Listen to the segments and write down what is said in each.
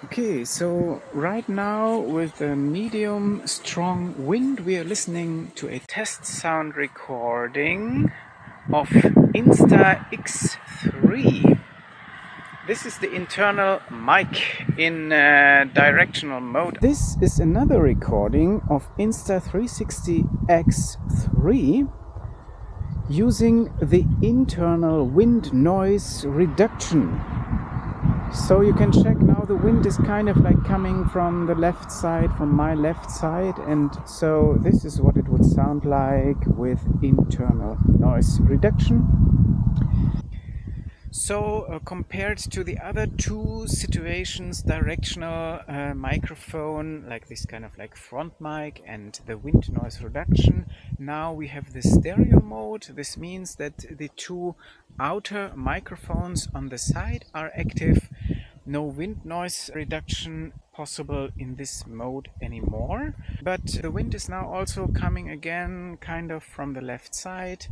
Okay, so right now with a medium strong wind we are listening to a test sound recording of Insta X3. This is the internal mic in directional mode. This is another recording of Insta360 X3 using the internal wind noise reduction. So you can check now the wind is kind of like coming from the left side, from my left side, and so this is what it would sound like with internal noise reduction. So compared to the other two situations, directional microphone, like this kind of like front mic and the wind noise reduction, now we have the stereo mode. This means that the two outer microphones on the side are active. No wind noise reduction possible in this mode anymore. But the wind is now also coming again kind of from the left side.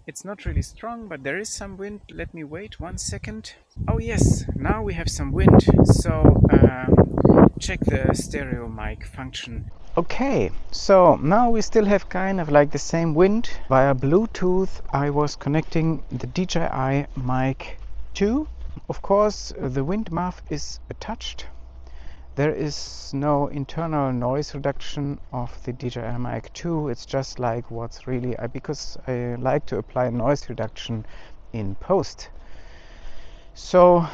It's not really strong, but there is some wind. Let me wait 1 second. Oh yes, now we have some wind. So check the stereo mic function. Okay, so now we still have kind of like the same wind. Via Bluetooth I was connecting the DJI MIC 2. Of course the wind muff is attached. There is no internal noise reduction of the DJI MIC 2. It's just like what's really, because I like to apply noise reduction in post. So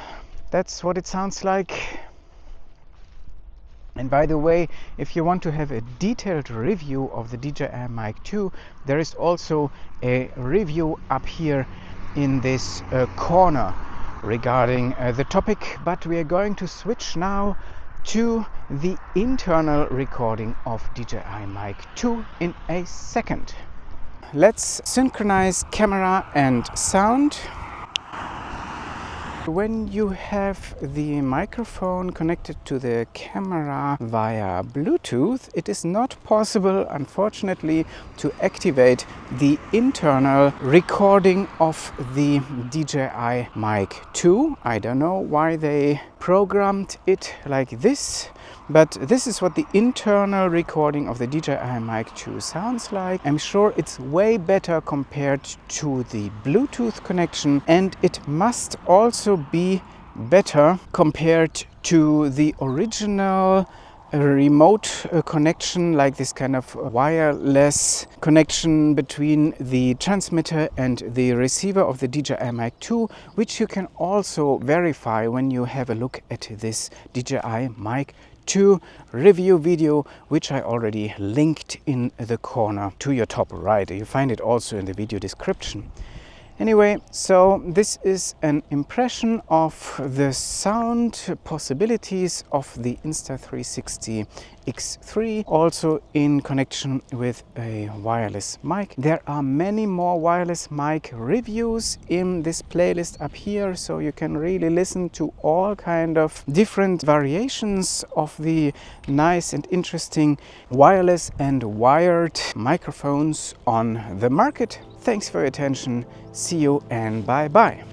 that's what it sounds like. And by the way, if you want to have a detailed review of the DJI MIC 2, there is also a review up here in this corner regarding the topic. But we are going to switch now to the internal recording of DJI MIC 2 in a second. Let's synchronize camera and sound. When you have the microphone connected to the camera via Bluetooth, it is not possible, unfortunately, to activate the internal recording of the DJI MIC 2. I don't know why they programmed it like this, but this is what the internal recording of the DJI MIC 2 sounds like. I'm sure it's way better compared to the Bluetooth connection, and it must also be better compared to the original remote connection, like this kind of wireless connection between the transmitter and the receiver of the DJI MIC 2, which you can also verify when you have a look at this DJI MIC 2 review video, which I already linked in the corner to your top right. You find it also in the video description. Anyway, so this is an impression of the sound possibilities of the Insta360 X3, also in connection with a wireless mic. There are many more wireless mic reviews in this playlist up here, so you can really listen to all kind of different variations of the nice and interesting wireless and wired microphones on the market. Thanks for your attention. See you and bye bye.